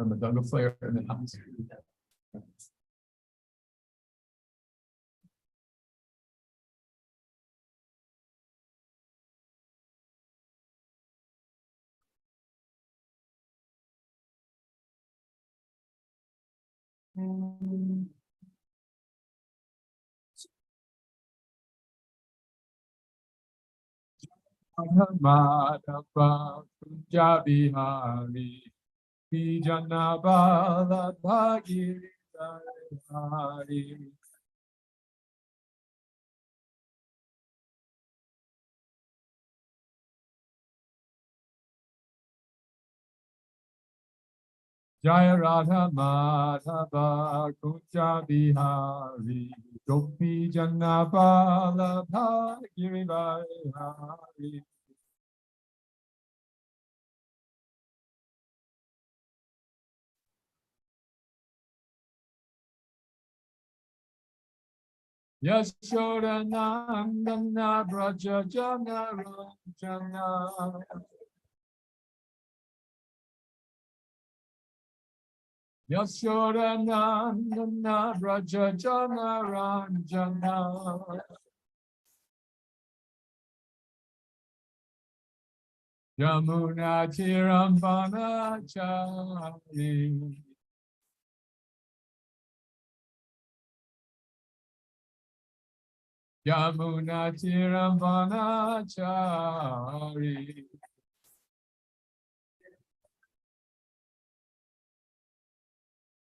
From a Doug Flair in the house. Madhava Punjabi Hari Janabala Bhagiri Hari Jaya Radha Madhava Punjabi Hari Gopi Janabala Bhagiri Hari Yashoda Nandana Braja Jana Ranjana Yashoda Nandana Braja Jana Ranjana Yamuna Tirambana Chari Yamuna Tirambana Chari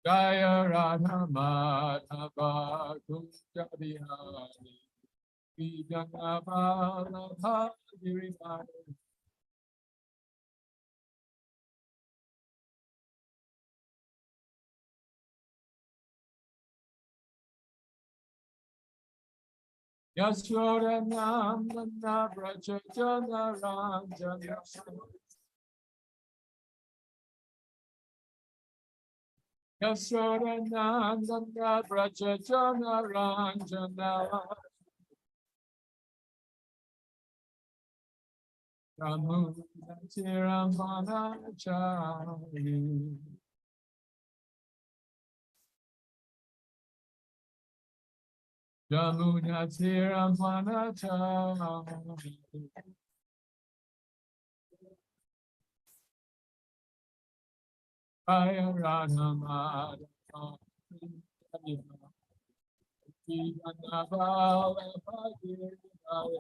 Jaya Radha Madhava Kunja Bihari Vijanabala Bhagiri Hari Yashoda Nandana Braja Jana Ranjana Yashoda Nandana Braja Jana Ranjana Yamuna Tirambana Chari Yamuna Tirambana Chari Jaya Radha Madhava Janabala Bhagiri Hari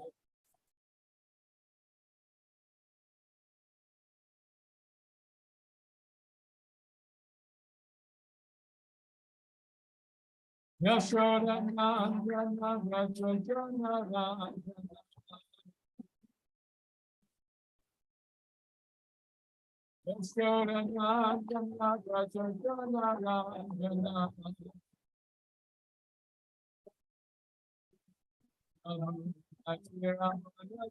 Yashoda Nandana Braja Jana Ranjana Yashoda Nandana Braja Jana Ranjana Yamuna Tirambana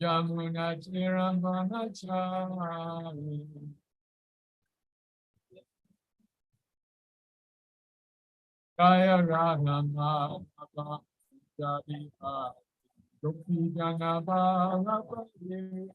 Yamuna Tirambana Chari Jaya Radha Madhava Punjabi Hari Gopi Janabala Bhagiri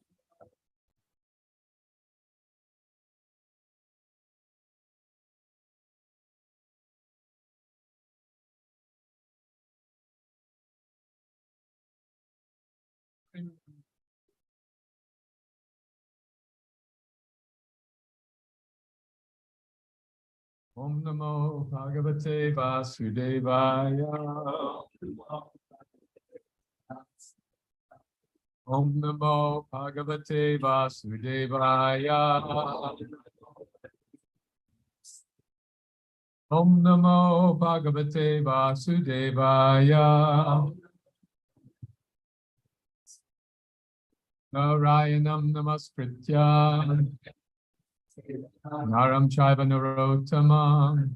Om Namo Bhagavate Vasudevaya Om Namo Bhagavate Vasudevaya Om Namo Bhagavate Vasudevaya Narayanam namaskritya Naram chaiva narottamam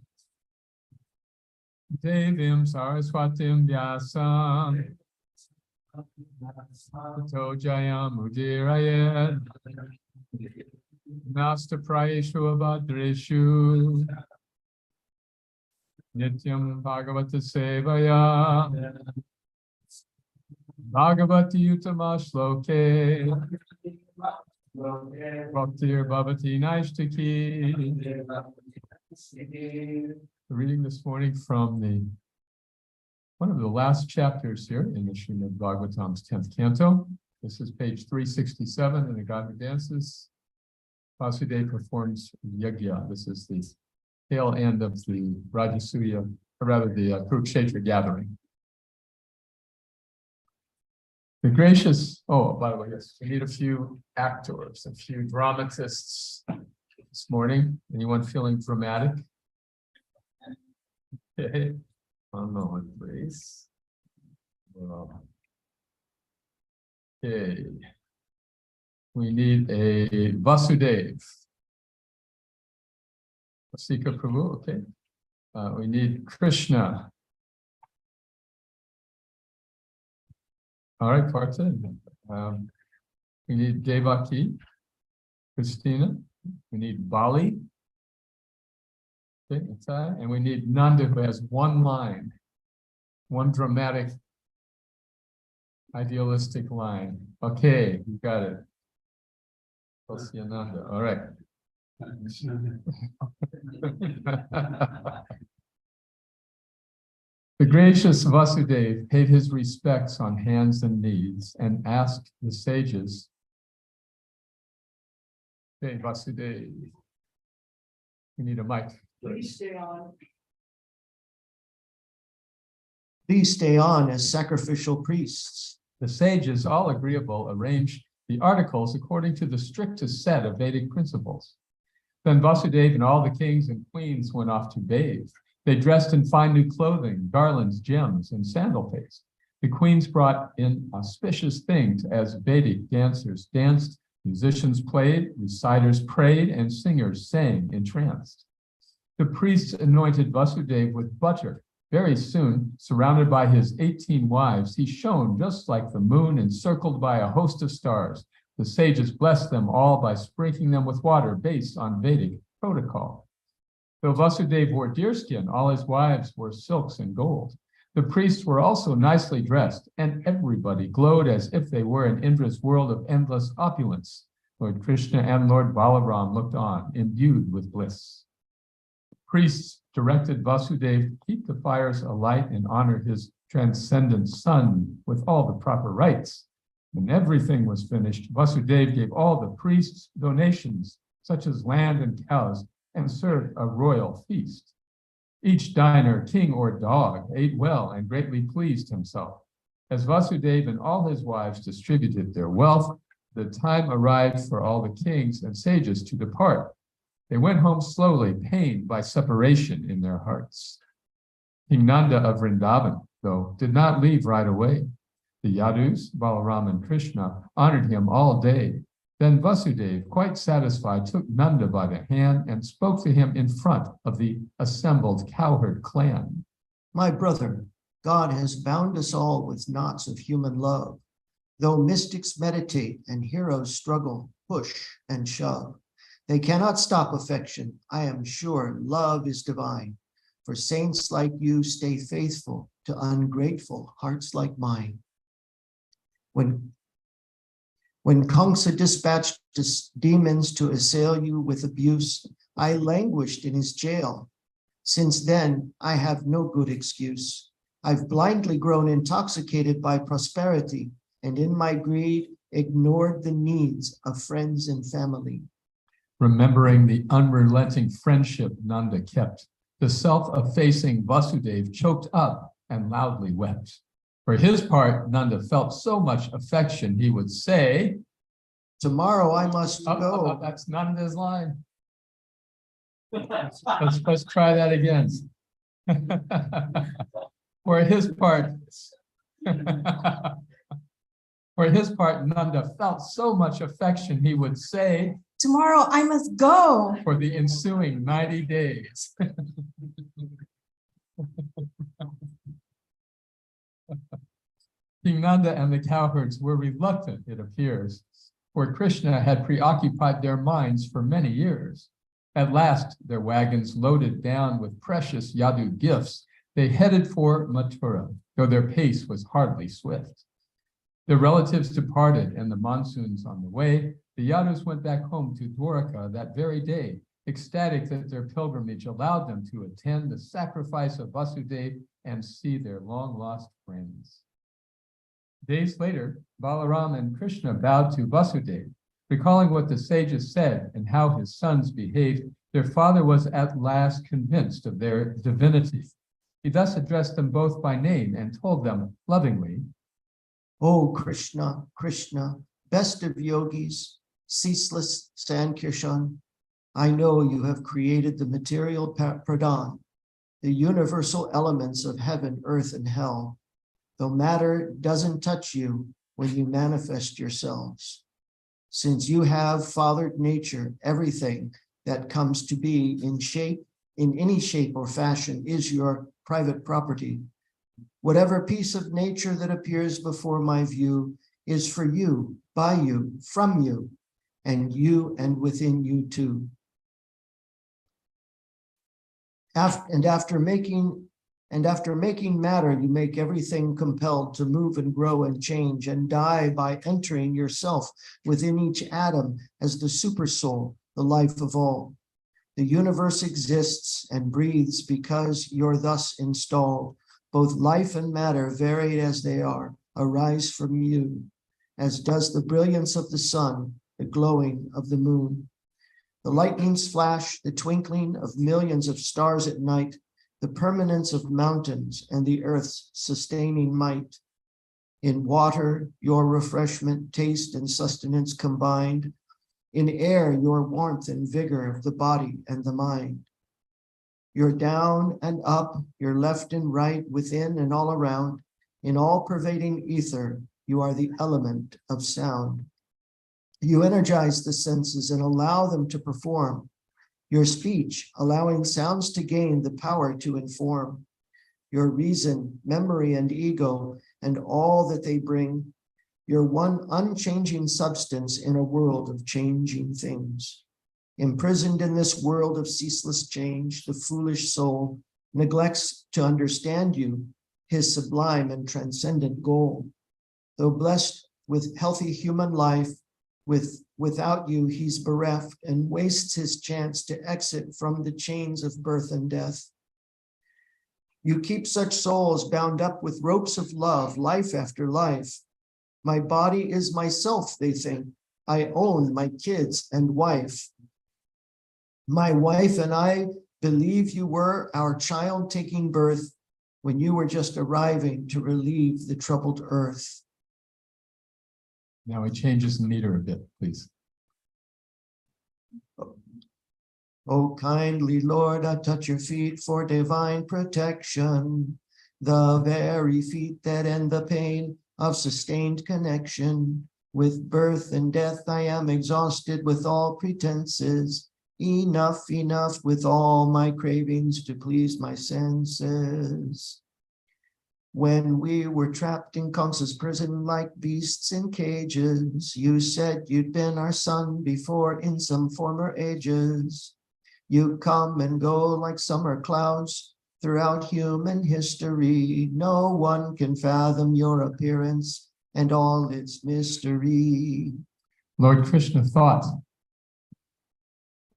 Devim saraswatim vyasam Tato jayam udirayed Nasta prayeshu abhadreshu Nityam bhagavata sevaya Bhagavati utama shloke Bhaktir bhavati naishtaki. Reading this morning from one of the last chapters here in the Srimad Bhagavatam's 10th canto. This is page 367 in the God Who Dances. Vasudeva performs yajna. This is the tail end of the Rajasuya, or rather the Kurukshetra gathering. The gracious, oh, by the way, yes, we need a few actors, a few dramatists this morning. Anyone feeling dramatic? Okay, 1 moment, please. Okay, we need a Vasudeva. Vasika Prabhu, okay. We need Krishna. All right, Partha. We need Devaki, Christina. We need Bali. Okay, and we need Nanda, who has one line, one dramatic, idealistic line. Okay, you got it. Nanda. All right. The gracious Vasudeva paid his respects on hands and knees and asked the sages, hey, Vasudeva, you need a mic. Please stay on. Please stay on as sacrificial priests. The sages, all agreeable, arranged the articles according to the strictest set of Vedic principles. Then Vasudeva and all the kings and queens went off to bathe. They dressed in fine new clothing, garlands, gems, and sandal paste. The queens brought in auspicious things as Vedic dancers danced, musicians played, reciters prayed, and singers sang entranced. The priests anointed Vasudeva with butter. Very soon, surrounded by his 18 wives, he shone just like the moon, encircled by a host of stars. The sages blessed them all by sprinkling them with water based on Vedic protocol. Though Vasudeva wore deerskin, all his wives wore silks and gold. The priests were also nicely dressed, and everybody glowed as if they were in Indra's world of endless opulence. Lord Krishna and Lord Balaram looked on, imbued with bliss. Priests directed Vasudeva to keep the fires alight and honor his transcendent son with all the proper rites. When everything was finished, Vasudeva gave all the priests donations, such as land and cows, and served a royal feast. Each diner, king or dog, ate well and greatly pleased himself. As Vasudeva and all his wives distributed their wealth, the time arrived for all the kings and sages to depart. They went home slowly, pained by separation in their hearts. King Nanda of Vrindavan, though, did not leave right away. The Yadus, Balaram and Krishna, honored him all day. Then Vasudeva, quite satisfied, took Nanda by the hand and spoke to him in front of the assembled cowherd clan. My brother, God has bound us all with knots of human love. Though mystics meditate and heroes struggle, push and shove, they cannot stop affection. I am sure love is divine. For saints like you stay faithful to ungrateful hearts like mine. When Kamsa dispatched demons to assail you with abuse, I languished in his jail. Since then, I have no good excuse. I've blindly grown intoxicated by prosperity, and in my greed, ignored the needs of friends and family. Remembering the unrelenting friendship Nanda kept, the self-effacing Vasudeva choked up and loudly wept. For his part, Nanda felt so much affection, he would say, tomorrow I must go. That's Nanda's line. Let's try that again. For his part, For his part, Nanda felt so much affection, he would say, "Tomorrow I must go." for the ensuing 90 days. King Nanda and the cowherds were reluctant, it appears, for Krishna had preoccupied their minds for many years. At last, their wagons loaded down with precious Yadu gifts, they headed for Mathura, though their pace was hardly swift. The relatives departed, and the monsoons on the way, the Yadus went back home to Dwarka that very day, ecstatic that their pilgrimage allowed them to attend the sacrifice of Vasudeva and see their long-lost friends. Days later, Balaram and Krishna bowed to Vasudeva. Recalling what the sages said and how his sons behaved, their father was at last convinced of their divinity. He thus addressed them both by name and told them lovingly, "O Krishna, Krishna, best of yogis, ceaseless Sankirtan, I know you have created the material pradhan, the universal elements of heaven, earth, and hell, though matter doesn't touch you when you manifest yourselves. Since you have fathered nature, everything that comes to be in any shape or fashion is your private property. Whatever piece of nature that appears before my view is for you, by you, from you, and within you too. After making matter, you make everything compelled to move and grow and change and die by entering yourself within each atom as the supersoul, the life of all. The universe exists and breathes because you're thus installed. Both life and matter, varied as they are, arise from you, as does the brilliance of the sun, the glowing of the moon. The lightning's flash, the twinkling of millions of stars at night, the permanence of mountains and the earth's sustaining might. In water, your refreshment, taste, and sustenance combined. In air, your warmth and vigor of the body and the mind. You're down and up, you're left and right, within and all around. In all pervading ether, you are the element of sound. You energize the senses and allow them to perform. Your speech, allowing sounds to gain the power to inform. Your reason, memory, and ego, and all that they bring. Your one unchanging substance in a world of changing things. Imprisoned in this world of ceaseless change, the foolish soul neglects to understand you, his sublime and transcendent goal. Though blessed with healthy human life, without you, he's bereft and wastes his chance to exit from the chains of birth and death. You keep such souls bound up with ropes of love, life after life. My body is myself, they think. I own my kids and wife. My wife and I believe you were our child taking birth when you were just arriving to relieve the troubled earth. Now he changes the meter a bit, please. Oh, kindly Lord, I touch your feet for divine protection, the very feet that end the pain of sustained connection. With birth and death, I am exhausted with all pretenses. Enough, enough with all my cravings to please my senses. When we were trapped in Kamsa's prison like beasts in cages, you said you'd been our son before in some former ages. You come and go like summer clouds throughout human history. No one can fathom your appearance and all its mystery. Lord Krishna thought,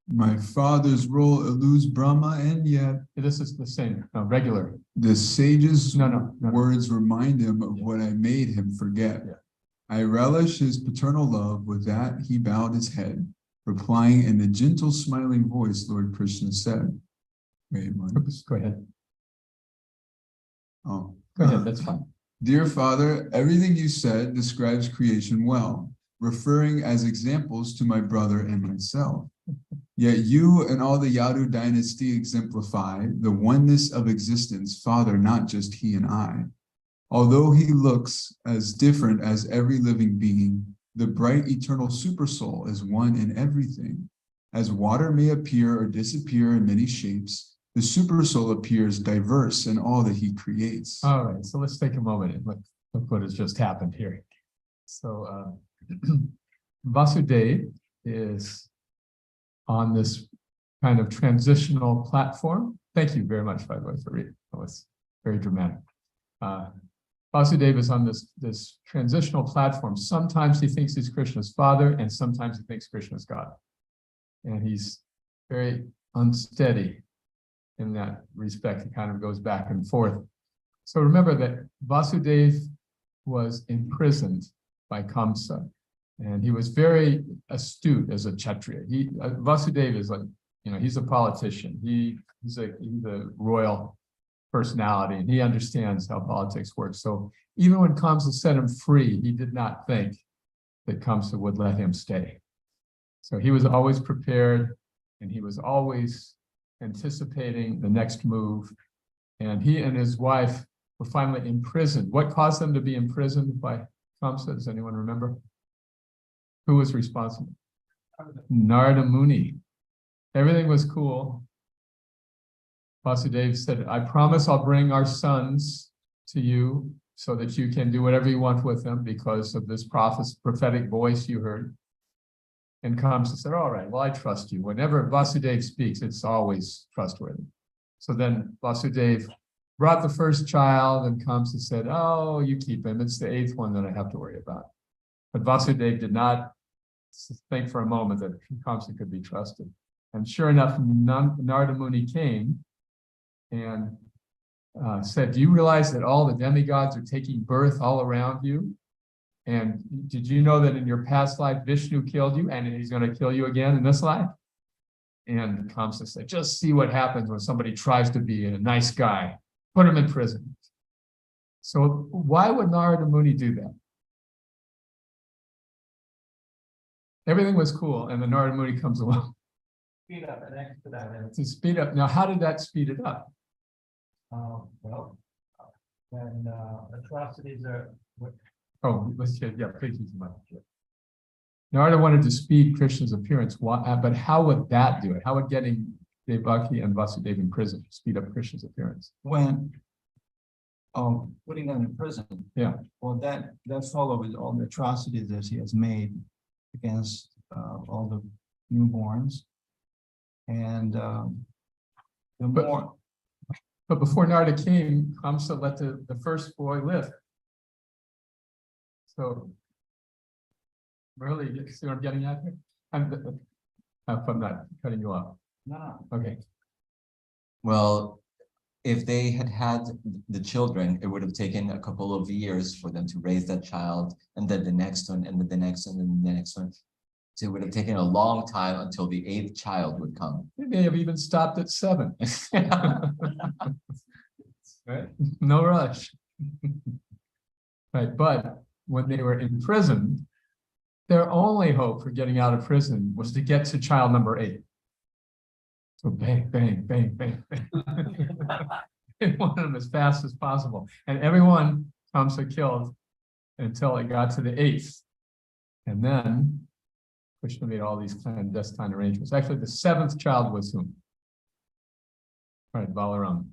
my father's role eludes Brahma, and yet this is the same, no, regular. the sage's No. words remind him of what I made him forget. Yeah. I relish his paternal love. With that, he bowed his head, replying in the gentle, smiling voice, Lord Krishna said. Wait, what? Go ahead. Oh, Go ahead, that's fine. Dear Father, everything you said describes creation well, referring as examples to my brother and myself. Yet you and all the Yadu dynasty exemplify the oneness of existence, Father, not just he and I. Although he looks as different as every living being, the bright eternal supersoul is one in everything. As water may appear or disappear in many shapes, the supersoul appears diverse in all that he creates. All right, so let's take a moment and look what has just happened here. So Vasudeva is on this kind of transitional platform. Thank you very much, by the way, for reading. That was very dramatic. Vasudeva is on this transitional platform. Sometimes he thinks he's Krishna's father, and sometimes he thinks Krishna's God. And he's very unsteady in that respect. He kind of goes back and forth. So remember that Vasudeva was imprisoned by Kamsa, and he was very astute as a Kshatriya. Vasudeva is like, he's a politician. He's a royal personality, and he understands how politics works. So even when Kamsa set him free, he did not think that Kamsa would let him stay. So he was always prepared, and he was always anticipating the next move. And he and his wife were finally imprisoned. What caused them to be imprisoned by Kamsa? Does anyone remember? Who was responsible? Narada Muni. Everything was cool. Vasudeva said, I promise I'll bring our sons to you so that you can do whatever you want with them because of this prophetic voice you heard. And Kamsa said, all right, well, I trust you. Whenever Vasudeva speaks, it's always trustworthy. So then Vasudeva brought the first child, and Kamsa said, oh, you keep him. It's the eighth one that I have to worry about. But Vasudeva did not think for a moment that Kamsa could be trusted. And sure enough, Narada Muni came and said, do you realize that all the demigods are taking birth all around you? And did you know that in your past life, Vishnu killed you and he's going to kill you again in this life? And Kamsa said, just see what happens when somebody tries to be a nice guy. Put him in prison. So why would Narada Muni do that? Everything was cool, and then Narada Muni comes along. Speed up and expedite. To speed up. Now, how did that speed it up? Well, when atrocities are. Oh, let's get, yeah, please use the mic. Narada wanted to speed Krishna's appearance, but how would that do it? How would getting Devaki and Vasudeva in prison speed up Krishna's appearance? When putting them in prison. Yeah. Well, that followed with all the atrocities that he has made against all the newborns. And But before Narada came, Kamsa let the first boy live. So really, you see what I'm getting at here? I'm not cutting you off. no. Okay. Well, if they had the children, it would have taken a couple of years for them to raise that child, and then the next one, and then the next one, and then the next one. So it would have taken a long time until the eighth child would come. They may have even stopped at 7. Right? No rush. Right, but when they were in prison, their only hope for getting out of prison was to get to child number 8. So bang, bang, bang, bang, bang. They wanted them as fast as possible. And everyone Kamsa killed until it got to the 8th. And then Krishna made all these clandestine arrangements. Actually, the 7th child was whom? Right, Balaram.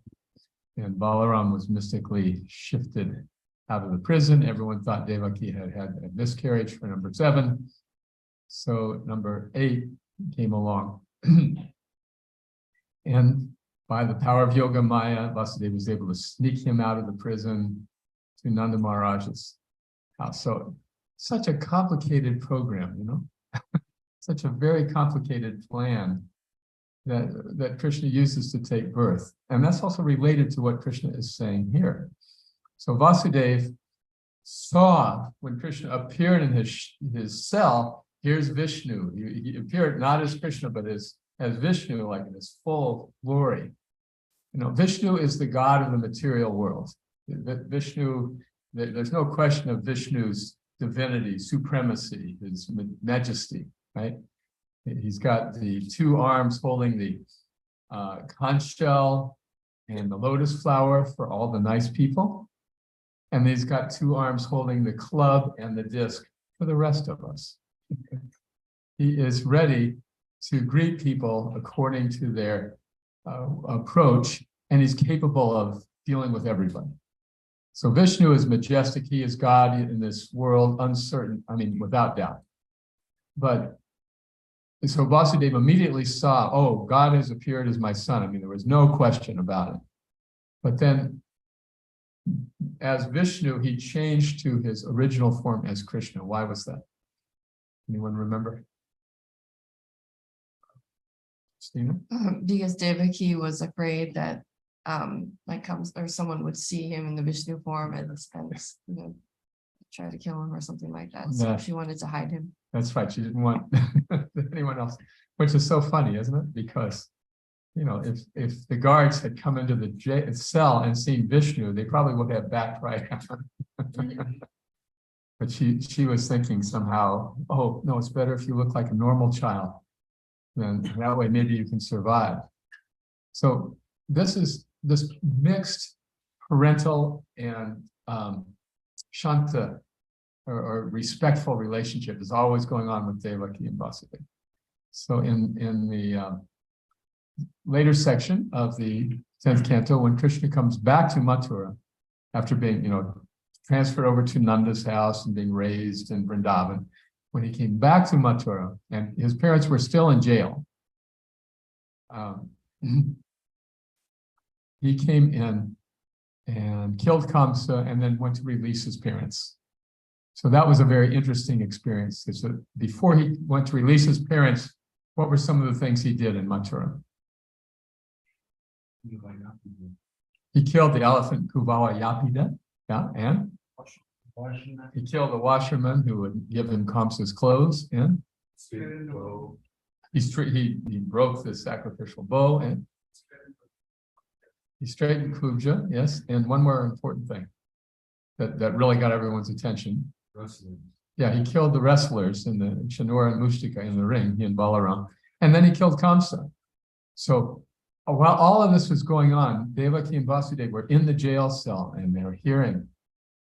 And Balaram was mystically shifted out of the prison. Everyone thought Devaki had a miscarriage for number 7. So number 8 came along. And by the power of Yoga Maya, Vasudeva was able to sneak him out of the prison to Nanda Maharaj's house. So such a complicated program, you know, such a very complicated plan that Krishna uses to take birth. And that's also related to what Krishna is saying here. So Vasudeva saw when Krishna appeared in his cell, here's Vishnu. He appeared not as Krishna, but as Vishnu, like in his full glory. You know, Vishnu is the god of the material world. Vishnu, there's no question of Vishnu's divinity, supremacy, his majesty, right? He's got the 2 arms holding the conch shell and the lotus flower for all the nice people. And he's got two arms holding the club and the disc for the rest of us. He is ready to greet people according to their approach, and he's capable of dealing with everybody. So Vishnu is majestic. He is God in this world, uncertain, I mean, without doubt. But so Vasudeva immediately saw, oh, God has appeared as my son. I mean, there was no question about it. But then as Vishnu, he changed to his original form as Krishna. Why was that? Anyone remember? Stina? Because Devaki was afraid that someone would see him in the Vishnu form and try to kill him or something like that. So Yeah. she wanted to hide him. That's right. She didn't want anyone else, which is so funny, isn't it? Because, if the guards had come into the cell and seen Vishnu, they probably would have backed right out. But she was thinking somehow, oh, no, it's better if you look like a normal child. Then that way maybe you can survive. So this mixed parental and Shanta or respectful relationship is always going on with Devaki and Vasudeva. So in the later section of the 10th canto, when Krishna comes back to Mathura after being, transferred over to Nanda's house and being raised in Vrindavan, when he came back to Mathura and his parents were still in jail, he came in and killed Kamsa and then went to release his parents. So that was a very interesting experience. So before he went to release his parents, what were some of the things he did in Mathura? He killed the elephant Kuvawa Yapida, and he killed the washerman who would give him Kamsa's clothes, and he broke the sacrificial bow, and he straightened Kubja, yes, and one more important thing that really got everyone's attention. Yeah, he killed the wrestlers in the Chanura and Mushtika in the ring, he and Balaram, and then he killed Kamsa. So while all of this was going on, Devaki and Vasudeva were in the jail cell and they were hearing,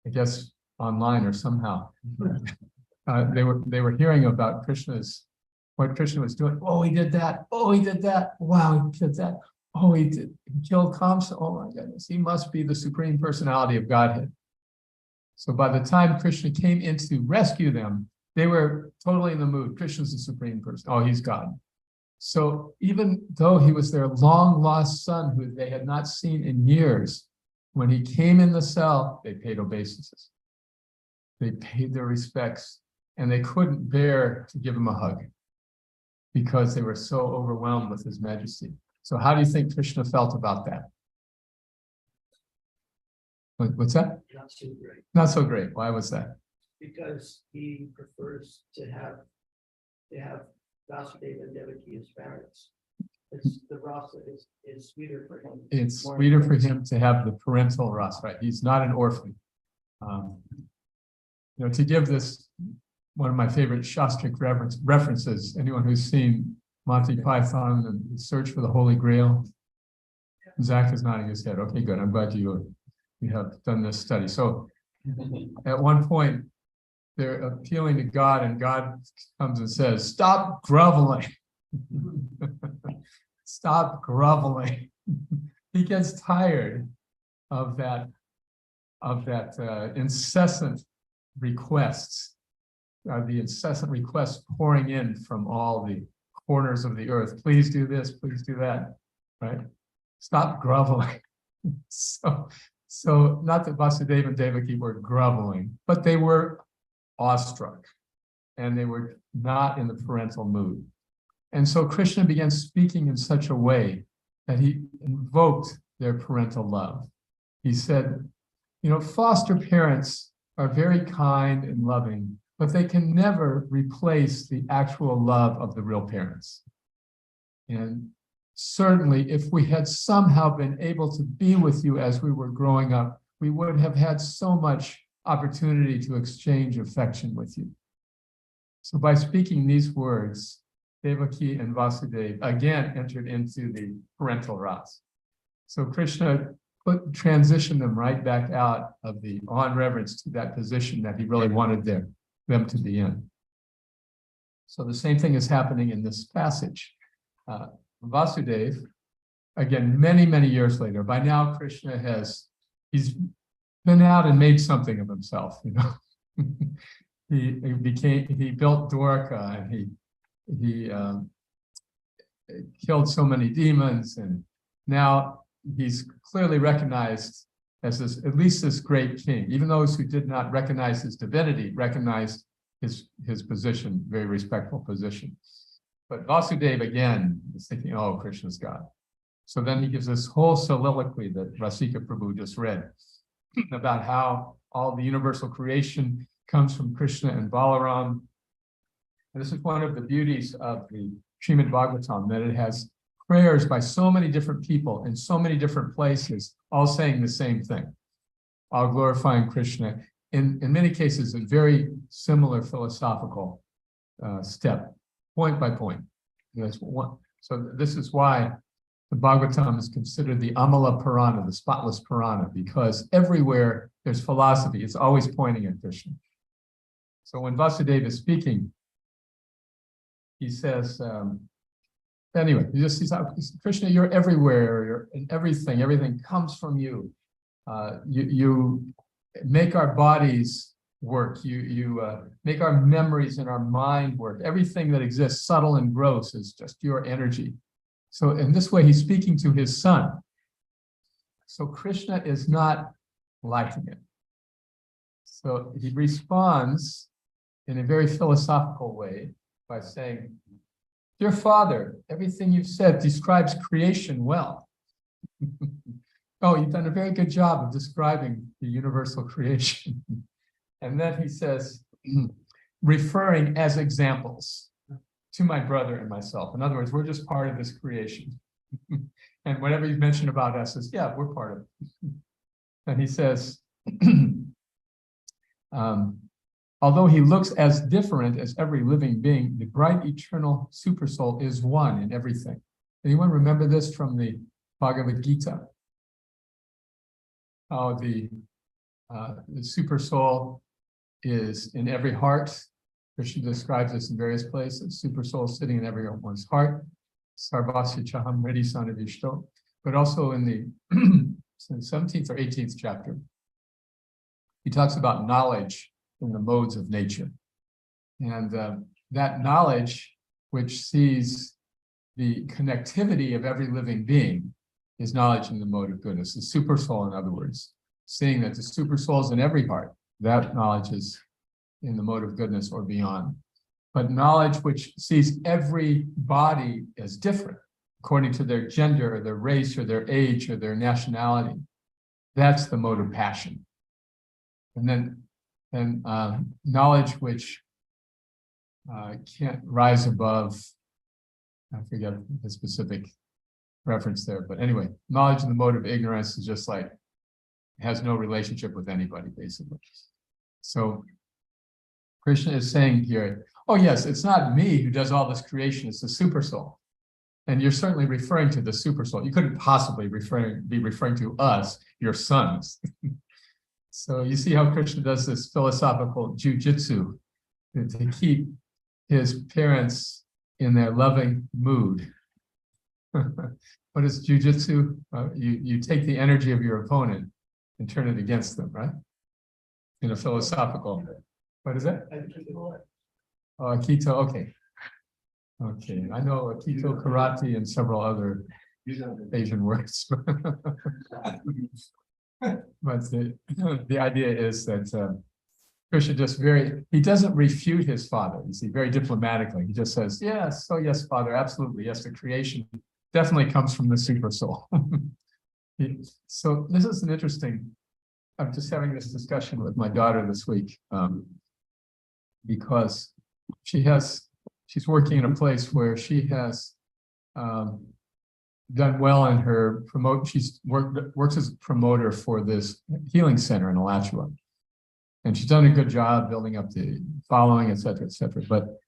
I guess online or somehow, they were hearing about what Krishna was doing. Oh, he did that. Oh, he did that. Wow, he did that. Oh, he killed Kamsa. Oh my goodness, he must be the Supreme Personality of Godhead. So by the time Krishna came in to rescue them, they were totally in the mood. Krishna's the Supreme Person. Oh, he's God. So even though he was their long lost son who they had not seen in years, when he came in the cell, they paid obeisances. They paid their respects, and they couldn't bear to give him a hug because they were so overwhelmed with his majesty. So how do you think Krishna felt about that? What's that? Not so great, Not so great. Why was that? because he prefers to have Vasudeva and Devaki as parents. The rasa is sweeter for him. It's sweeter for him to have the parental rasa, right? He's not an orphan. To give this one of my favorite Shastric references, anyone who's seen Monty Python and the Search for the Holy Grail, Zach is nodding his head. Okay, good. I'm glad you have done this study. So at one point, they're appealing to God, and God comes and says, "Stop groveling." Stop groveling. He gets tired of that incessant requests, the incessant requests pouring in from all the corners of the earth. Please do this, please do that, right? Stop groveling. So not that Vasudeva and Devaki were groveling, but they were awestruck and they were not in the parental mood. And so Krishna began speaking in such a way that he invoked their parental love. He said, foster parents are very kind and loving, but they can never replace the actual love of the real parents. And certainly, if we had somehow been able to be with you as we were growing up, we would have had so much opportunity to exchange affection with you. So by speaking these words, Devaki and Vasudeva again entered into the parental rasa. So Krishna transition them right back out of the awe and reverence to that position that he really wanted them to be in. So the same thing is happening in this passage. Vasudeva, again, many, many years later, by now Krishna he's been out and made something of himself, you know. he built Dwarka, and he killed so many demons, and now he's clearly recognized as at least this great king. Even those who did not recognize his divinity recognized his position, very respectful position. But Vasudeva again is thinking, oh, Krishna's God. So then he gives this whole soliloquy that Rasika Prabhu just read about how all the universal creation comes from Krishna and Balaram. And this is one of the beauties of the Srimad Bhagavatam, that it has prayers by so many different people in so many different places, all saying the same thing, all glorifying Krishna. In many cases, a very similar philosophical step, point by point. So this is why the Bhagavatam is considered the Amala Purana, the spotless Purana, because everywhere there's philosophy, it's always pointing at Krishna. So when Vasudeva is speaking, he says, anyway, he's Krishna, you're everywhere, you're in everything, everything comes from you. You make our bodies work, you make our memories and our mind work. Everything that exists, subtle and gross, is just your energy. So in this way, he's speaking to his son. So Krishna is not liking it. So he responds in a very philosophical way by saying, dear father, everything you've said describes creation well. Oh, you've done a very good job of describing the universal creation. And then he says, referring as examples to my brother and myself. In other words, we're just part of this creation. And whatever you mention about us is, yeah, we're part of it. And he says, although he looks as different as every living being, the bright eternal supersoul is one in everything. Anyone remember this from the Bhagavad Gita? How the supersoul is in every heart. Krishna describes this in various places. Supersoul sitting in everyone's heart. Sarvasya Chaham Redi Sanavishto. But also in the 17th or 18th chapter, he talks about knowledge in the modes of nature. And that knowledge, which sees the connectivity of every living being, is knowledge in the mode of goodness. The super soul, in other words, seeing that the super soul is in every heart, that knowledge is in the mode of goodness or beyond. But knowledge which sees every body as different, according to their gender or their race or their age or their nationality, that's the mode of passion. And then knowledge which can't rise above, I forget the specific reference there, but anyway, knowledge in the mode of ignorance is just like, has no relationship with anybody, basically. So Krishna is saying here, oh yes, it's not me who does all this creation, it's the super soul. And you're certainly referring to the super soul. You couldn't possibly be referring to us, your sons. So you see how Krishna does this philosophical jujitsu to keep his parents in their loving mood. What is jujitsu? You take the energy of your opponent and turn it against them, right? In a philosophical. What is that? Aikido, okay. Okay, I know Aikido, karate, and several other Asian words. But the idea is that Krishna just he doesn't refute his father, you see, very diplomatically. He just says, yes, oh yes, father, absolutely. Yes, the creation definitely comes from the super soul. So this is an interesting, I'm just having this discussion with my daughter this week, because she's working in a place where she has done well in her she's works as a promoter for this healing center in Alachua. And she's done a good job building up the following, et cetera, but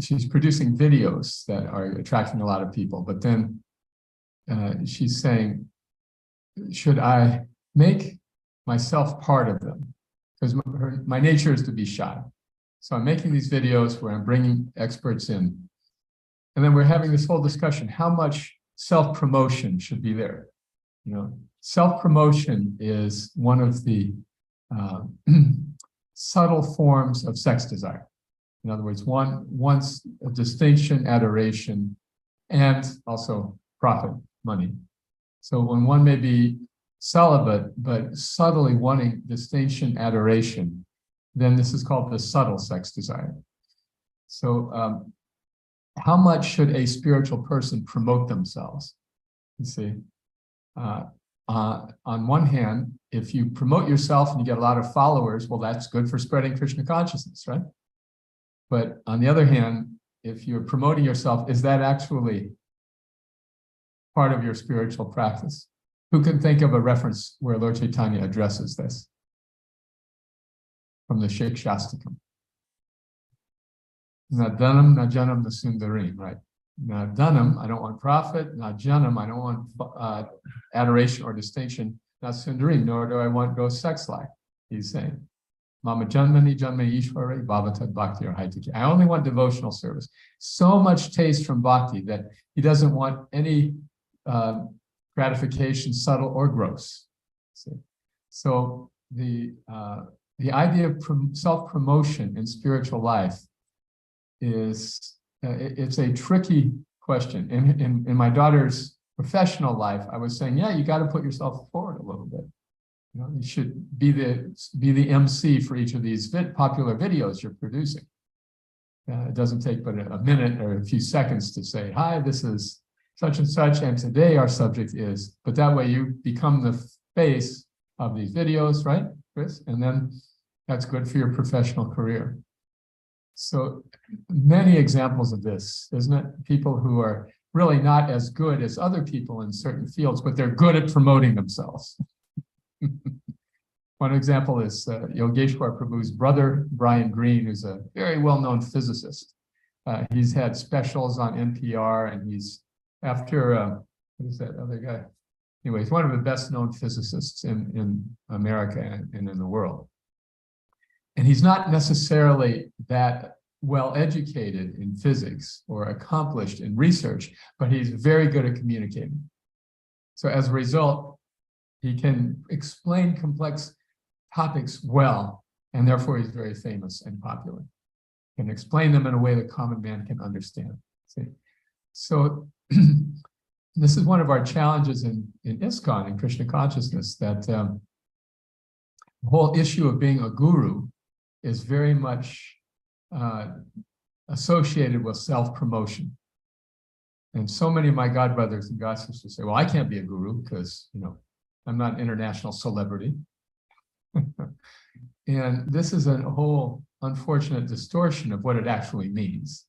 she's producing videos that are attracting a lot of people. But then she's saying, should I make myself part of them? Because my nature is to be shy. So I'm making these videos where I'm bringing experts in. And then we're having this whole discussion, how much self-promotion should be there? You know, self-promotion is one of the subtle forms of sex desire. In other words, one wants a distinction, adoration, and also profit, money. So when one may be celibate, but subtly wanting distinction, adoration, then this is called the subtle sex desire. So how much should a spiritual person promote themselves? You see, on one hand, if you promote yourself and you get a lot of followers, well, that's good for spreading Krishna consciousness, right? But on the other hand, if you're promoting yourself, is that actually part of your spiritual practice? Who can think of a reference where Lord Chaitanya addresses this? From the Shikshastakam. Na dhanam, na janam, na sundarim, right? Na dhanam, I don't want profit. Na janam, I don't want adoration or distinction. Na sundarim, nor do I want gross sex life, he's saying. Mama janmani janmani ishwari bhavatad bhakti or haitaki. I only want devotional service. So much taste from bhakti that he doesn't want any gratification, subtle or gross. See? So the idea of self-promotion in spiritual life is it's a tricky question. In my daughter's professional life, I was saying, yeah, you got to put yourself forward a little bit. You know, you should be the MC for each of these popular videos you're producing. It doesn't take but a minute or a few seconds to say, hi, this is such and such, and today our subject is, but that way you become the face of these videos, right, Chris? And then that's good for your professional career. So many examples of this, isn't it? People who are really not as good as other people in certain fields, but they're good at promoting themselves. One example is Yogeshwar Prabhu's brother, Brian Greene, who's a very well-known physicist. He's had specials on NPR, and he's after, what is that other guy? Anyway, he's one of the best-known physicists in America and in the world. And he's not necessarily that well-educated in physics or accomplished in research, but he's very good at communicating. So as a result, he can explain complex topics well, and therefore he's very famous and popular. He can explain them in a way that common man can understand. See? So this is one of our challenges in ISKCON, in Krishna consciousness, that the whole issue of being a guru is very much associated with self-promotion. And so many of my godbrothers and godsisters say, well, I can't be a guru because, you know, I'm not an international celebrity. And this is a whole unfortunate distortion of what it actually means.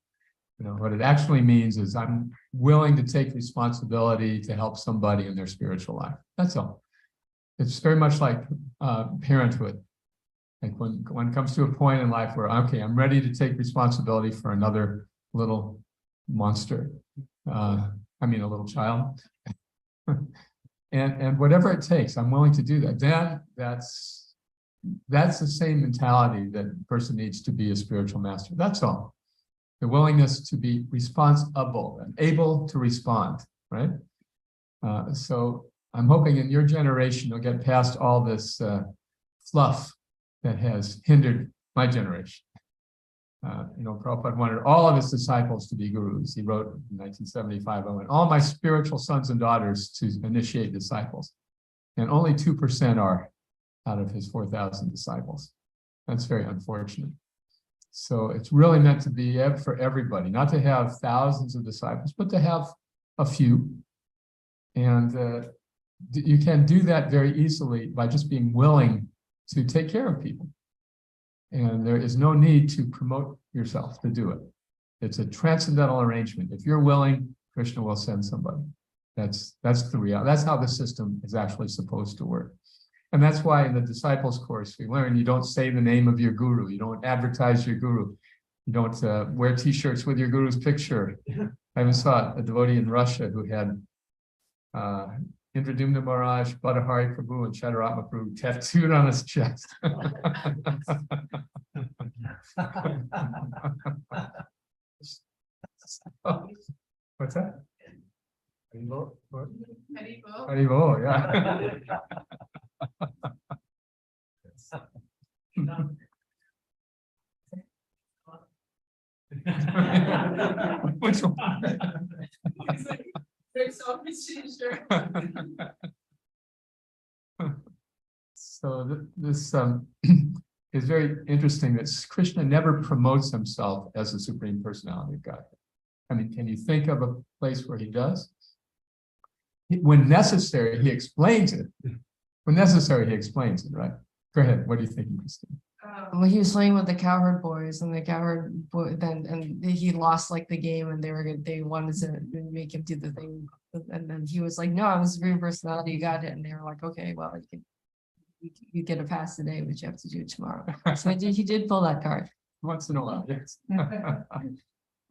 You know, what it actually means is I'm willing to take responsibility to help somebody in their spiritual life. That's all. It's very much like parenthood. Like when it comes to a point in life where, okay, I'm ready to take responsibility for another little monster. I mean, a little child. And whatever it takes, I'm willing to do that. Then that's the same mentality that a person needs to be a spiritual master. That's all. The willingness to be responsible and able to respond, right? So I'm hoping in your generation, you'll get past all this fluff that has hindered my generation. You know, Prabhupada wanted all of his disciples to be gurus. He wrote in 1975, I want all my spiritual sons and daughters to initiate disciples. And only 2% are out of his 4,000 disciples. That's very unfortunate. So it's really meant to be for everybody, not to have thousands of disciples, but to have a few. And you can do that very easily by just being willing to take care of people. And there is no need to promote yourself to do it. It's a transcendental arrangement. If you're willing, Krishna will send somebody. That's the reality. That's how the system is actually supposed to work. And that's why in the disciples course, we learn you don't say the name of your guru. You don't advertise your guru. You don't wear t-shirts with your guru's picture. I even saw a devotee in Russia who had Indradyumna Maharaj, Badahari Prabhu, and Chadaratma Prabhu tattooed on his chest. What's that? Haribol? What? Haribol, yeah. Which one? So this is very interesting that Krishna never promotes himself as the Supreme Personality of God. I mean, can you think of a place where he does? When necessary, he explains it. When necessary, he explains it, right? Go ahead. What do you think, Christine? When he was playing with the cowherd boys, and the cowherd boy and he lost like the game, and they wanted to make him do the thing, and then he was like, "No, I'm a Supreme Personality, you got it." And they were like, "Okay, well, you get a pass today, but you have to do it tomorrow." So he did pull that card. Once in a while, yes.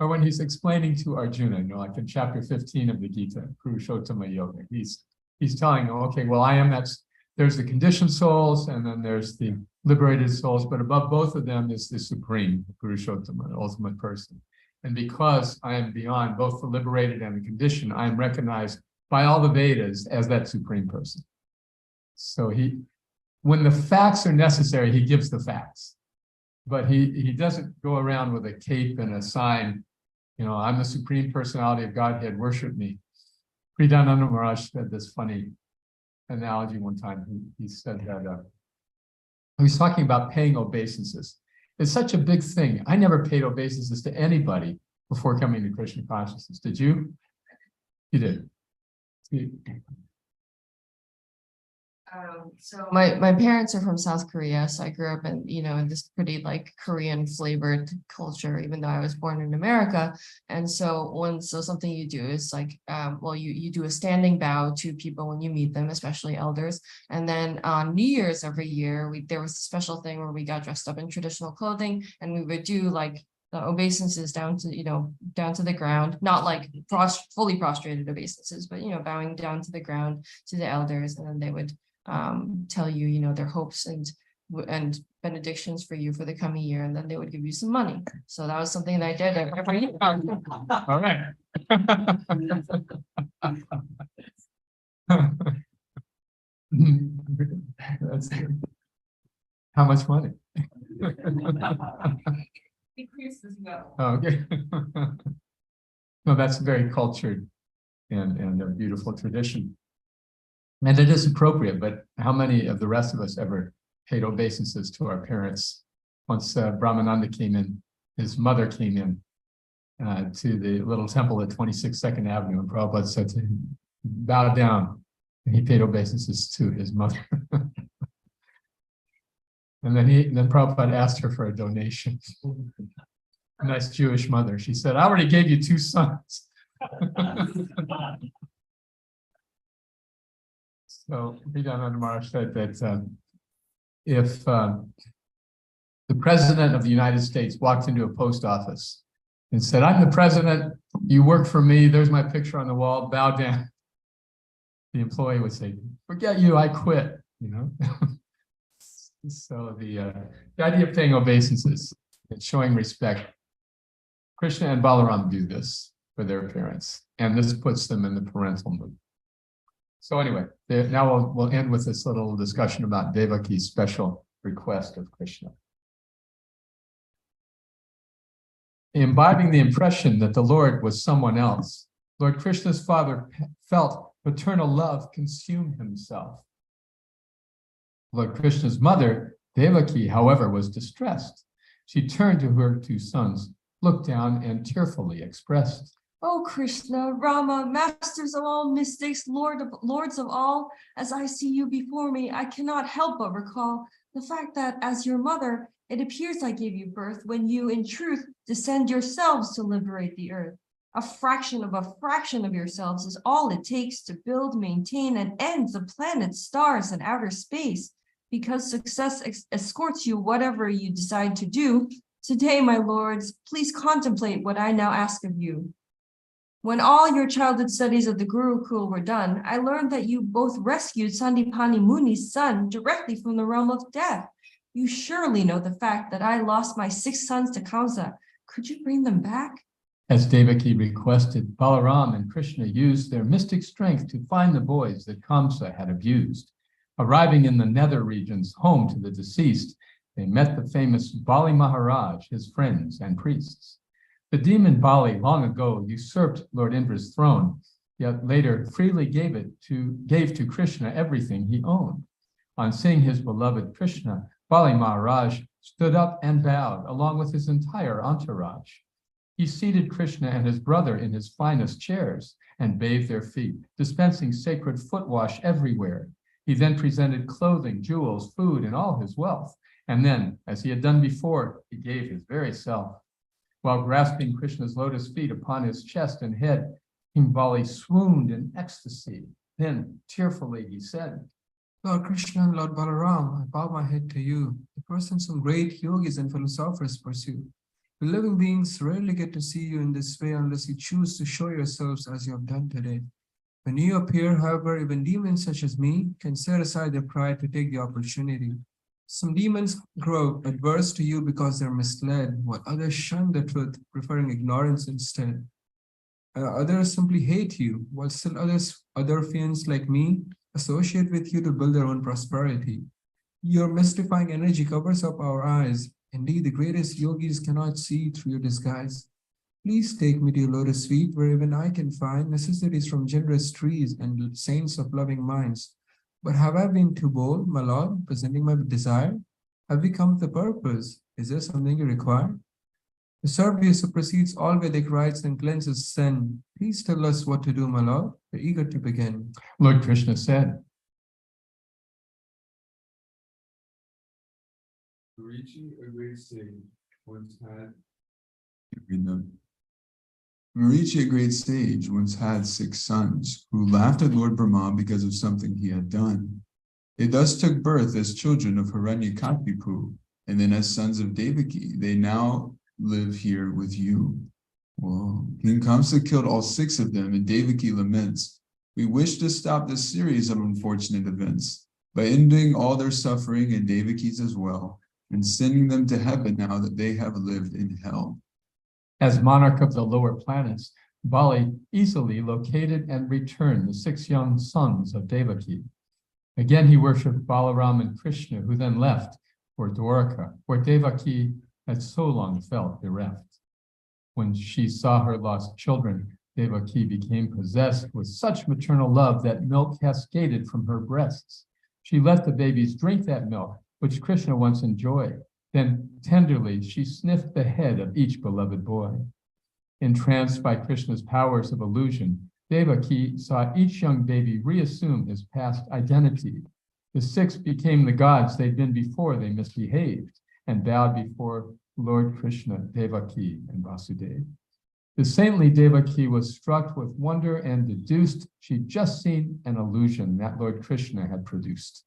Or when he's explaining to Arjuna, like in chapter 15 of the Gita, Purushottama Yoga, he's telling him, okay, well, there's the conditioned souls, and then there's the liberated souls, but above both of them is the supreme, Purushottama, the ultimate person. And because I am beyond both the liberated and the conditioned, I am recognized by all the Vedas as that supreme person. So when the facts are necessary, he gives the facts. But he doesn't go around with a cape and a sign, I'm the Supreme Personality of Godhead, worship me. Pridananda Maharaj said this funny analogy one time. He said that he was talking about paying obeisances. It's such a big thing. I never paid obeisances to anybody before coming to Krishna consciousness. Did you? You did. So my parents are from South Korea, so I grew up in this pretty like Korean flavored culture, even though I was born in America. And so something you do is like, you do a standing bow to people when you meet them, especially elders. And then on New Year's every year, there was a special thing where we got dressed up in traditional clothing, and we would do like the obeisances down to the ground, not like fully prostrated obeisances, but bowing down to the ground to the elders, and then they would tell you, their hopes and benedictions for you for the coming year, and then they would give you some money. So that was something that I did every year. All right. That's good. How much money? Decreases well. Okay. No, that's very cultured and a beautiful tradition. And it is appropriate, but how many of the rest of us ever paid obeisances to our parents? Once Brahmananda came in, his mother came in to the little temple at 26 2nd Avenue, and Prabhupada said to him, bow down. And he paid obeisances to his mother. And then Prabhupada asked her for a donation. A nice Jewish mother. She said, I already gave you 2 sons. So Pridananda Maharaj said that if the president of the United States walked into a post office and said, I'm the president, you work for me, there's my picture on the wall, bow down. The employee would say, forget you, I quit, So the idea of paying obeisances and showing respect, Krishna and Balaram do this for their parents, and this puts them in the parental mood. So anyway, now we'll end with this little discussion about Devaki's special request of Krishna. Imbibing the impression that the Lord was someone else, Lord Krishna's father felt paternal love consume himself. Lord Krishna's mother, Devaki, however, was distressed. She turned to her 2 sons, looked down, and tearfully expressed, Oh Krishna, Rama, masters of all mystics, lords of all, as I see you before me, I cannot help but recall the fact that as your mother, it appears I gave you birth when you, in truth, descend yourselves to liberate the earth. A fraction of yourselves is all it takes to build, maintain, and end the planets, stars, and outer space. Because success escorts you whatever you decide to do, today, my lords, please contemplate what I now ask of you. When all your childhood studies of the Gurukul were done, I learned that you both rescued Sandipani Muni's son directly from the realm of death. You surely know the fact that I lost my 6 sons to Kamsa. Could you bring them back? As Devaki requested, Balaram and Krishna used their mystic strength to find the boys that Kamsa had abused. Arriving in the nether regions, home to the deceased, they met the famous Bali Maharaj, his friends and priests. The demon Bali long ago usurped Lord Indra's throne, yet later freely gave to Krishna everything he owned. On seeing his beloved Krishna, Bali Maharaj stood up and bowed along with his entire entourage. He seated Krishna and his brother in his finest chairs and bathed their feet, dispensing sacred foot wash everywhere. He then presented clothing, jewels, food, and all his wealth. And then, as he had done before, he gave his very self. While grasping Krishna's lotus feet upon his chest and head, King Bali swooned in ecstasy. Then, tearfully, he said, Lord Krishna and Lord Balaram, I bow my head to you, the person some great yogis and philosophers pursue. The living beings rarely get to see you in this way unless you choose to show yourselves as you have done today. When you appear, however, even demons such as me can set aside their pride to take the opportunity. Some demons grow adverse to you because they're misled, while others shun the truth, preferring ignorance instead. Others simply hate you, while still other fiends like me associate with you to build their own prosperity. Your mystifying energy covers up our eyes. Indeed, the greatest yogis cannot see through your disguise. Please take me to your lotus feet, where even I can find necessities from generous trees and saints of loving minds. But have I been too bold, my lord, presenting my desire? Have we come to the purpose? Is there something you require? The service supersedes all Vedic rites and cleanses sin. Please tell us what to do, my lord. We're eager to begin. Lord Krishna said, Marichi, a great sage, once had. Marichi, a great sage, once had 6 sons who laughed at Lord Brahma because of something he had done. They thus took birth as children of Hiranyakashipu, and then as sons of Devaki. They now live here with you. Whoa. King Kamsa killed all 6 of them, and Devaki laments, we wish to stop this series of unfortunate events by ending all their suffering and Devaki's as well, and sending them to heaven now that they have lived in hell. as monarch of the lower planets, Bali easily located and returned the 6 young sons of Devaki. Again, he worshipped Balaram and Krishna, who then left for Dwarka, where Devaki had so long felt bereft. When she saw her lost children, Devaki became possessed with such maternal love that milk cascaded from her breasts. She let the babies drink that milk, which Krishna once enjoyed. Then tenderly, she sniffed the head of each beloved boy. Entranced by Krishna's powers of illusion, Devaki saw each young baby reassume his past identity. The 6 became the gods they'd been before they misbehaved and bowed before Lord Krishna, Devaki, and Vasudeva. The saintly Devaki was struck with wonder and deduced she'd just seen an illusion that Lord Krishna had produced.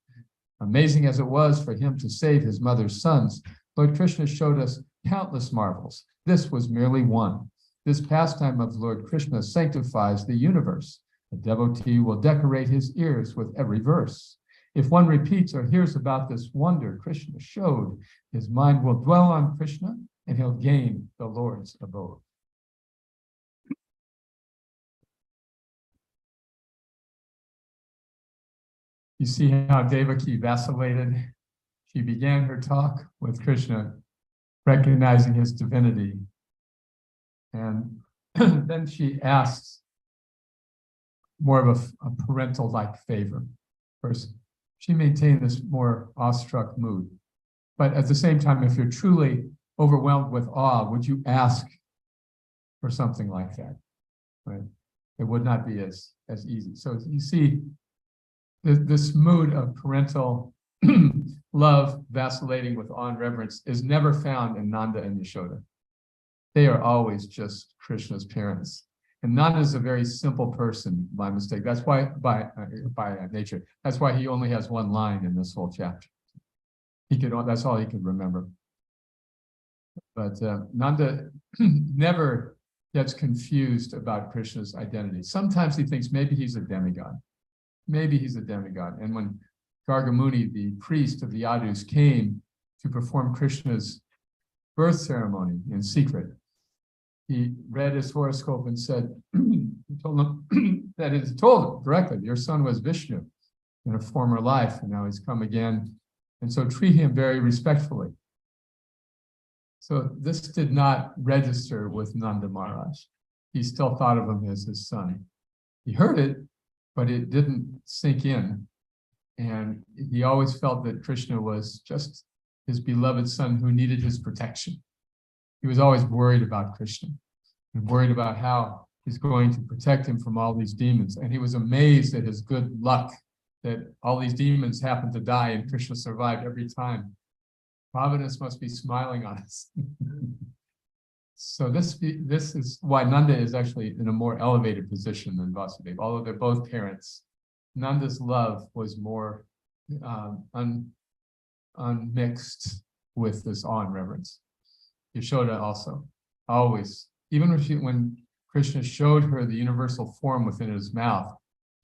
Amazing as it was for him to save his mother's sons, Lord Krishna showed us countless marvels. This was merely one. This pastime of Lord Krishna sanctifies the universe. A devotee will decorate his ears with every verse. If one repeats or hears about this wonder Krishna showed, his mind will dwell on Krishna and he'll gain the Lord's abode. You see how Devaki vacillated? She began her talk with Krishna, recognizing his divinity. And then she asks more of a parental-like favor. First, she maintained this more awestruck mood. But at the same time, if you're truly overwhelmed with awe, would you ask for something like that? Right? It would not be as easy. So you see, this mood of parental love vacillating with awe and reverence is never found in Nanda and Yashoda. They are always just Krishna's parents. And Nanda is a very simple person by mistake. That's why, by nature, that's why he only has one line in this whole chapter. That's all he could remember. But Nanda never gets confused about Krishna's identity. Sometimes he thinks maybe he's a demigod. Maybe he's a demigod. And when Gargamuni, the priest of the Yadus, came to perform Krishna's birth ceremony in secret, he read his horoscope and said, he told him that he told him directly, your son was Vishnu in a former life, and now he's come again. And so treat him very respectfully. So this did not register with Nanda Maharaj. He still thought of him as his son. He heard it, but it didn't sink in. And he always felt that Krishna was just his beloved son who needed his protection. He was always worried about Krishna and worried about how he's going to protect him from all these demons. And he was amazed at his good luck that all these demons happened to die and Krishna survived every time. Providence must be smiling on us. So this is why Nanda is actually in a more elevated position than Vasudeva, although they're both parents. Nanda's love was more unmixed with this awe and reverence. Yashoda also, always, even when Krishna showed her the universal form within his mouth,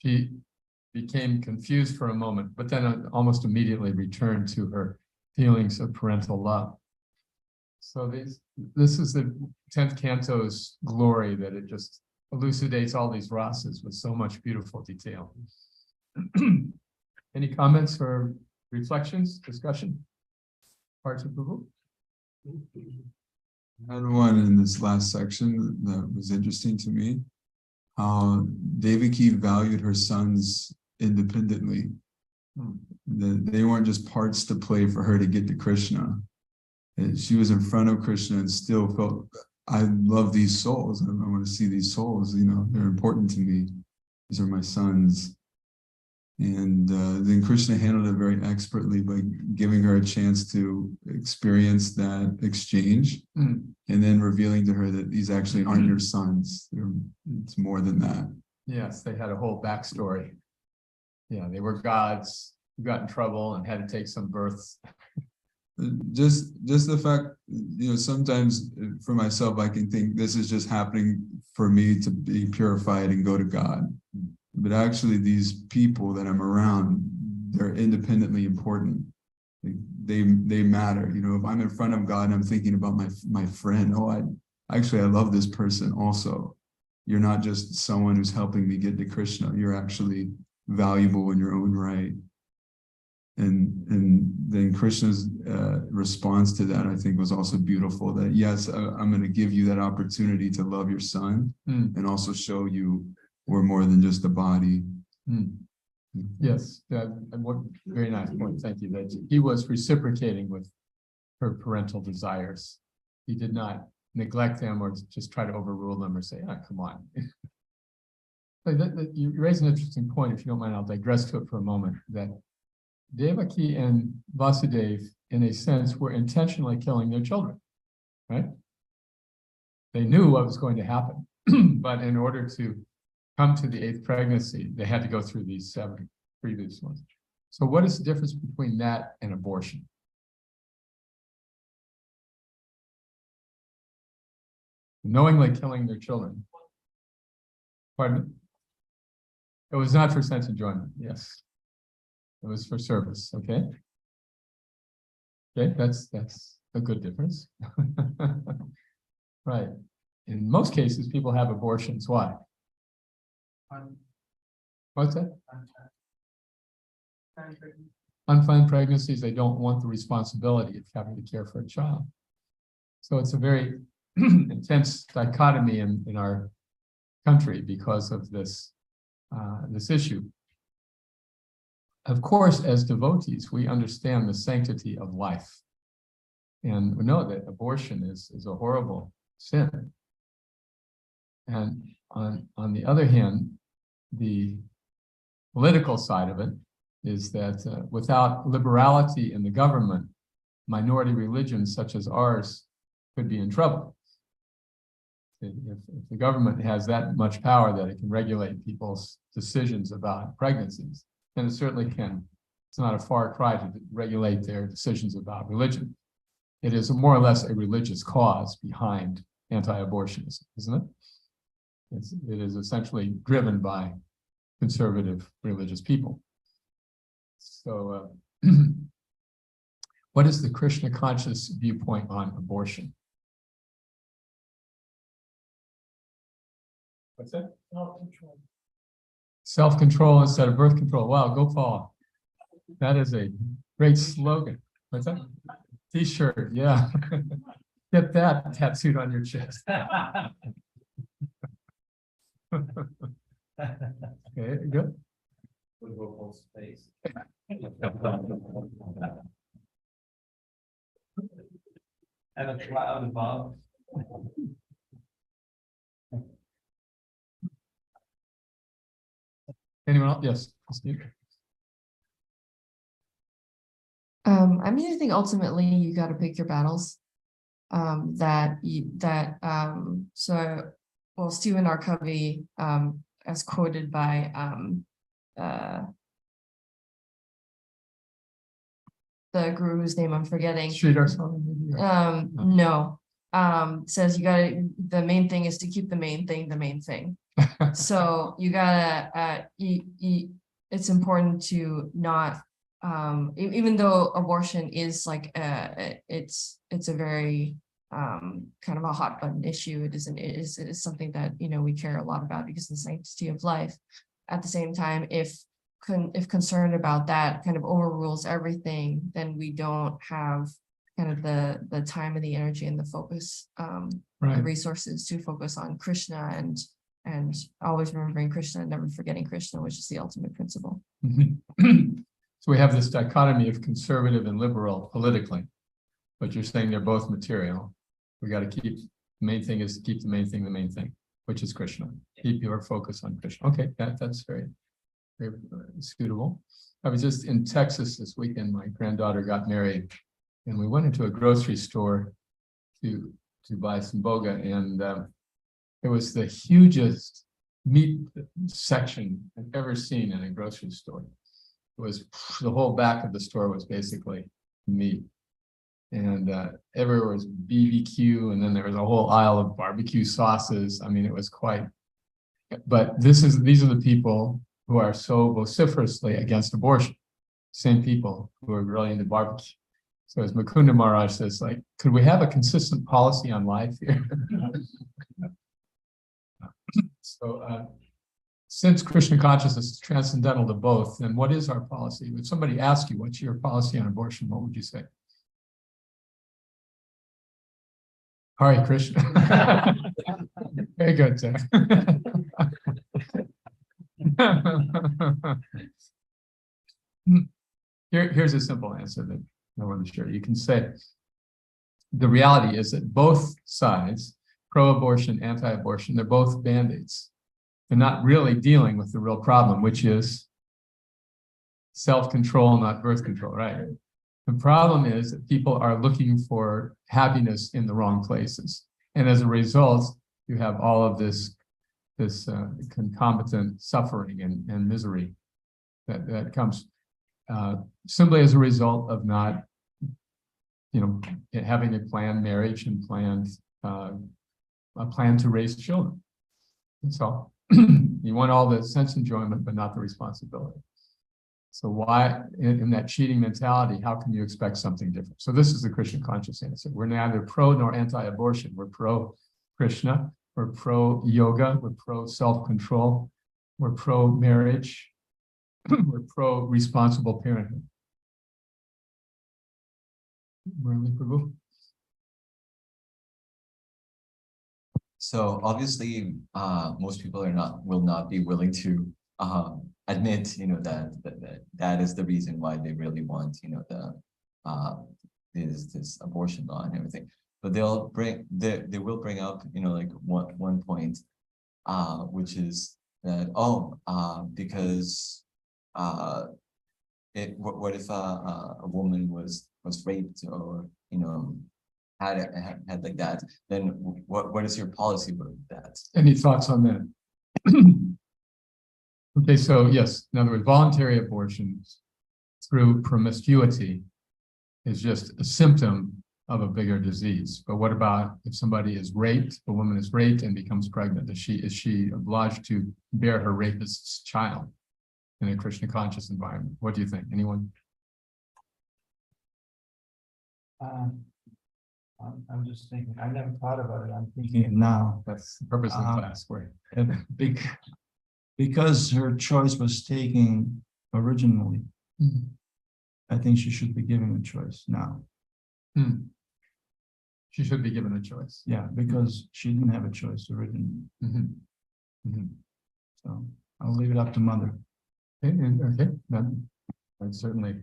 she became confused for a moment, but then almost immediately returned to her feelings of parental love. So this is the 10th canto's glory, that it just elucidates all these rasas with so much beautiful detail. Any comments or reflections, discussion? Parts of Prabhu? I had one in this last section that was interesting to me. How Devaki valued her sons independently. They weren't just parts to play for her to get to Krishna. And she was in front of Krishna and still felt, I love these souls. I want to see these souls. You know, they're important to me. These are my sons. And then Krishna handled it very expertly by giving her a chance to experience that exchange, and then revealing to her that these actually aren't your sons. It's more than that. Yes, they had a whole backstory. Yeah, they were gods who got in trouble and had to take some births. Just the fact, you know, sometimes for myself, I can think this is just happening for me to be purified and go to God. But actually these people that I'm around, they're independently important. They matter. You know, if I'm in front of God and I'm thinking about my friend, I love this person also. You're not just someone who's helping me get to Krishna. You're actually valuable in your own right. And then Krishna's response to that, I think, was also beautiful. That yes, I'm going to give you that opportunity to love your son, and also show you we're more than just a body. Yes, very nice point. Thank you. That he was reciprocating with her parental desires. He did not neglect them or just try to overrule them or say, "Ah, come on." You raise an interesting point. If you don't mind, I'll digress to it for a moment. That Devaki and Vasudeva, in a sense, were intentionally killing their children, right? They knew what was going to happen, but in order to come to the 8th pregnancy, they had to go through these 7 previous ones. So what is the difference between that and abortion? Knowingly killing their children. Pardon me? It was not for sense enjoyment, yes. It was for service, okay? Okay, that's a good difference. Right. In most cases, people have abortions. Why? What's that? Unplanned pregnancies. They don't want the responsibility of having to care for a child. So it's a very intense dichotomy in our country because of this issue. Of course, as devotees, we understand the sanctity of life. And we know that abortion is a horrible sin. And on the other hand, the political side of it is that without liberality in the government, minority religions such as ours could be in trouble. If the government has that much power that it can regulate people's decisions about pregnancies, then it certainly can. It's not a far cry to regulate their decisions about religion. It is more or less a religious cause behind anti-abortionism, isn't it? It is essentially driven by conservative religious people. So, what is the Krishna conscious viewpoint on abortion? What's that? Self-control. Self-control instead of birth control. Wow, go Paul. That is a great slogan. What's that? T-shirt, yeah. Get that tattooed on your chest. Okay, good. Space. And a cloud above. Anyone else? Yes. Steve? I mean, I think ultimately you got to pick your battles. Well, Stephen R. Covey, as quoted by the guru whose name I'm forgetting. Sridhar Swami, maybe, or- No. Says the main thing is to keep the main thing the main thing. So you gotta it's important to not even though abortion is like it's a very kind of a hot button issue. It is something that we care a lot about because of the sanctity of life. At the same time, if concern about that kind of overrules everything, then we don't have kind of the time and the energy and the focus, the Right. resources to focus on Krishna and always remembering Krishna and never forgetting Krishna, which is the ultimate principle. So we have this dichotomy of conservative and liberal politically, but you're saying they're both material. We got to keep, the main thing is to keep the main thing, which is Krishna. Keep your focus on Krishna. Okay, that's very, very suitable. I was just in Texas this weekend. My granddaughter got married, and we went into a grocery store to buy some boga, and it was the hugest meat section I've ever seen in a grocery store. It was the whole back of the store was basically meat, and everywhere was BBQ, and then there was a whole aisle of barbecue sauces. I mean, it was quite. But these are the people who are so vociferously against abortion. Same people who are really into barbecue. So as Mukunda Maharaj says, like, could we have a consistent policy on life here? So since Krishna consciousness is transcendental to both, then what is our policy? If somebody asks you, what's your policy on abortion, what would you say? Hare Krishna. Very good, sir. Here's a simple answer that no one's sure. You can say the reality is that both sides, pro-abortion, anti-abortion, they're both band-aids. They're not really dealing with the real problem, which is self-control, not birth control, right? The problem is that people are looking for happiness in the wrong places. And as a result, you have all of this concomitant suffering and misery that comes simply as a result of not, having a planned marriage and a plan to raise children. That's all. You want all the sense enjoyment, but not the responsibility. So why, in that cheating mentality, how can you expect something different? So this is the Krishna conscious answer. We're neither pro nor anti-abortion. We're pro-Krishna. We're pro-yoga. We're pro-self-control. We're pro-marriage. We're pro-responsible parenthood. Murali Prabhu. So obviously, most people will not be willing to admit, that is the reason why they really want, this abortion law and everything. But they will bring up, like one point, which is that because what if a woman was raped or had like that, then what is your policy with that? Any thoughts on that? Okay, so yes, in other words, voluntary abortions through promiscuity is just a symptom of a bigger disease. But what about if somebody is raped, a woman is raped and becomes pregnant? Is she obliged to bear her rapist's child in a Krishna conscious environment? What do you think? Anyone? I'm just thinking, I never thought about it, I'm thinking it now. That's the purpose of the class. Where And because her choice was taken originally, I think she should be given a choice now. she should be given a choice. Yeah, because she didn't have a choice originally. So I'll leave it up to mother. Okay, that certainly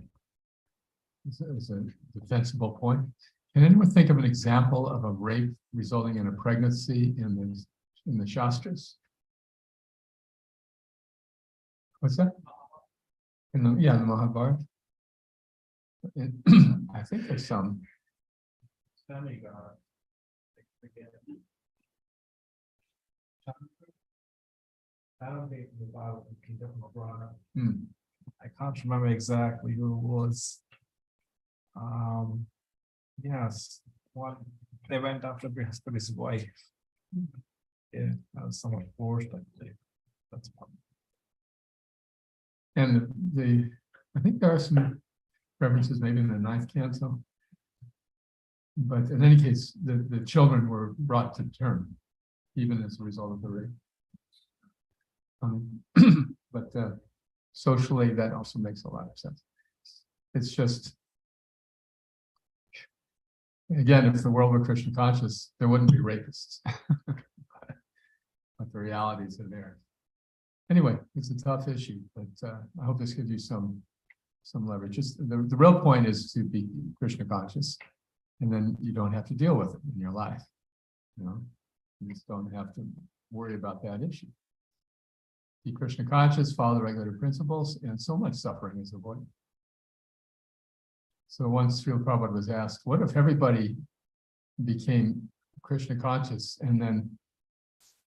is a defensible point. Can anyone think of an example of a rape resulting in a pregnancy in the Shastras? What's that? In the Mahabharata. I think there's some. I don't think the Bible can definitely brought up. I can't remember exactly who it was. Yes, one they went after Brihaspati's wife. Yeah, that was somewhat forced, I think. That's probably. And I think there are some references maybe in the 9th canto. But in any case, the children were brought to term, even as a result of the rape. But socially, that also makes a lot of sense. It's just, again, if the world were Krishna conscious, there wouldn't be rapists. But the realities are there. Anyway, it's a tough issue, but I hope this gives you some leverage. Just the real point is to be Krishna conscious, and then you don't have to deal with it in your life. You just don't have to worry about that issue. Be Krishna conscious, follow the regulative principles, and so much suffering is avoided. So once Srila Prabhupada was asked, what if everybody became Krishna conscious and then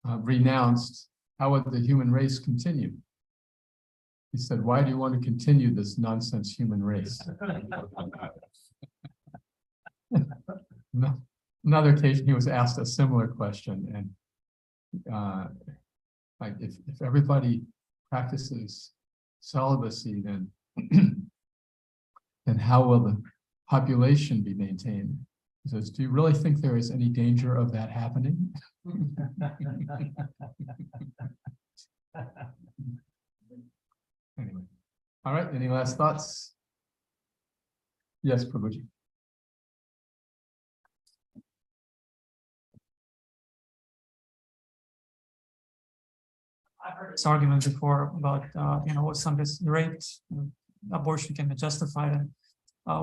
renounced, how would the human race continue? He said, why do you want to continue this nonsense human race? Another occasion, he was asked a similar question, and like if everybody practices celibacy, then then how will the population be maintained? He says, do you really think there is any danger of that happening? Anyway, all right, any last thoughts? Yes, Prabhuji. I've heard this argument before about, what somebody's raped, abortion can be justified. And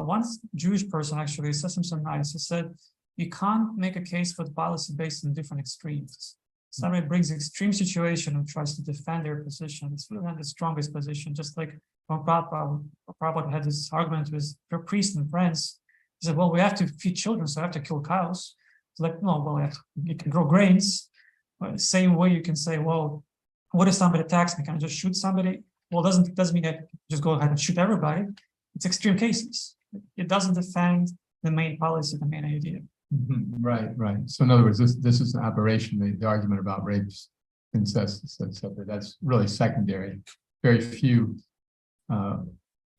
one Jewish person actually said something nice. He said, you can't make a case for the policy based on different extremes. Somebody brings an extreme situation and tries to defend their position. It's really not the strongest position. Just like when Prabhupada had this argument with their priests and friends, he said, well, we have to feed children, so I have to kill cows. It's like, no, well, you can grow grains. But the same way you can say, well, what if somebody attacks me? Can I just shoot somebody? Well, doesn't mean I just go ahead and shoot everybody. It's extreme cases. It doesn't defend the main policy, the main idea. Right. So in other words, this is an aberration. The argument about rapes, incest, etc. That's really secondary. Very few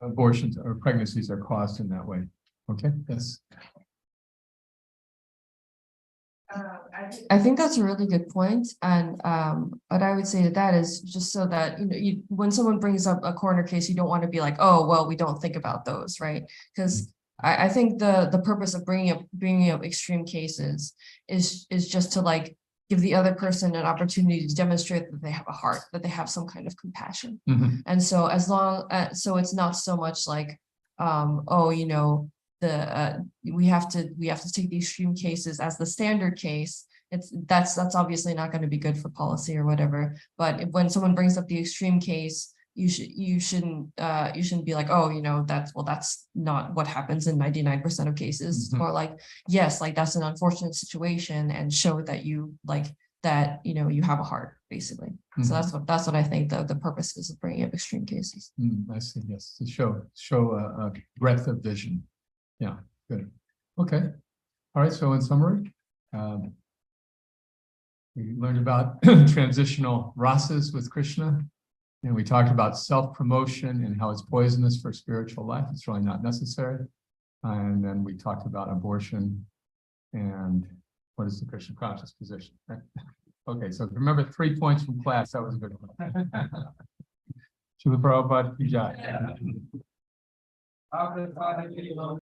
abortions or pregnancies are caused in that way. Okay. Yes. I think that's a really good point. And what I would say to that is just so that, when someone brings up a corner case, you don't want to be like, oh, well, we don't think about those, right? Because I think the purpose of bringing up extreme cases is just to give the other person an opportunity to demonstrate that they have a heart, that they have some kind of compassion. And so so it's not so much like, we have to take the extreme cases as the standard case. That's obviously not going to be good for policy or whatever. But when someone brings up the extreme case, you shouldn't be like, oh, that's not what happens in 99% of cases. Or like, yes, like that's an unfortunate situation, and show that you you have a heart, basically. So that's what I think the purpose is of bringing up extreme cases. I see. Yes, to show a breadth of vision. Yeah, good. Okay. All right, so in summary, we learned about transitional rasas with Krishna, and we talked about self-promotion and how it's poisonous for spiritual life. It's really not necessary. And then we talked about abortion and what is the Krishna conscious position, right? Okay, so remember 3 points from class. That was a good one. Srila Prabhupada ki jai.